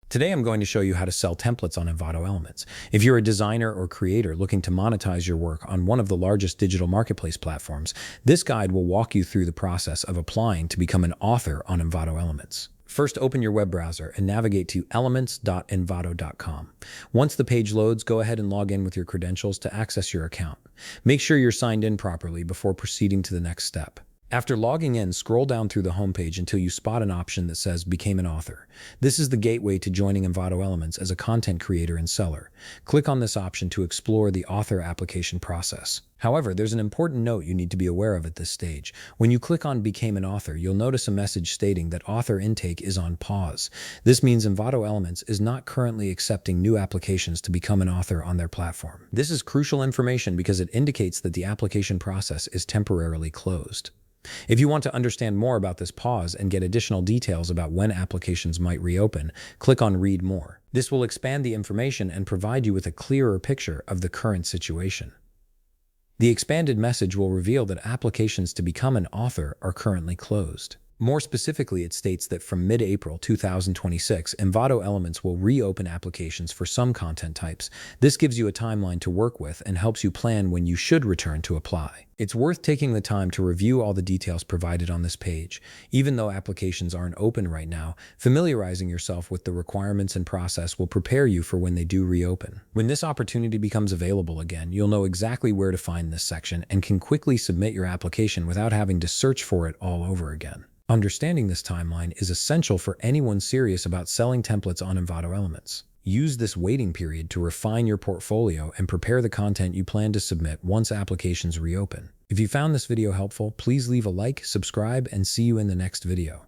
Today I'm going to show you how to sell templates on Envato Elements. If you're a designer or creator looking to monetize your work on one of the largest digital marketplace platforms, this guide will walk you through the process of applying to become an author on Envato Elements. First, open your web browser and navigate to elements.envato.com. Once the page loads, go ahead and log in with your credentials to access your account. Make sure you're signed in properly before proceeding to the next step. After logging in, scroll down through the homepage until you spot an option that says Became an Author. This is the gateway to joining Envato Elements as a content creator and seller. Click on this option to explore the author application process. However, there's an important note you need to be aware of at this stage. When you click on Became an Author, you'll notice a message stating that author intake is on pause. This means Envato Elements is not currently accepting new applications to become an author on their platform. This is crucial information because it indicates that the application process is temporarily closed. If you want to understand more about this pause and get additional details about when applications might reopen, click on Read More. This will expand the information and provide you with a clearer picture of the current situation. The expanded message will reveal that applications to become an author are currently closed. More specifically, it states that from mid-April 2026, Envato Elements will reopen applications for some content types. This gives you a timeline to work with and helps you plan when you should return to apply. It's worth taking the time to review all the details provided on this page. Even though applications aren't open right now, familiarizing yourself with the requirements and process will prepare you for when they do reopen. When this opportunity becomes available again, you'll know exactly where to find this section and can quickly submit your application without having to search for it all over again. Understanding this timeline is essential for anyone serious about selling templates on Envato Elements. Use this waiting period to refine your portfolio and prepare the content you plan to submit once applications reopen. If you found this video helpful, please leave a like, subscribe, and see you in the next video.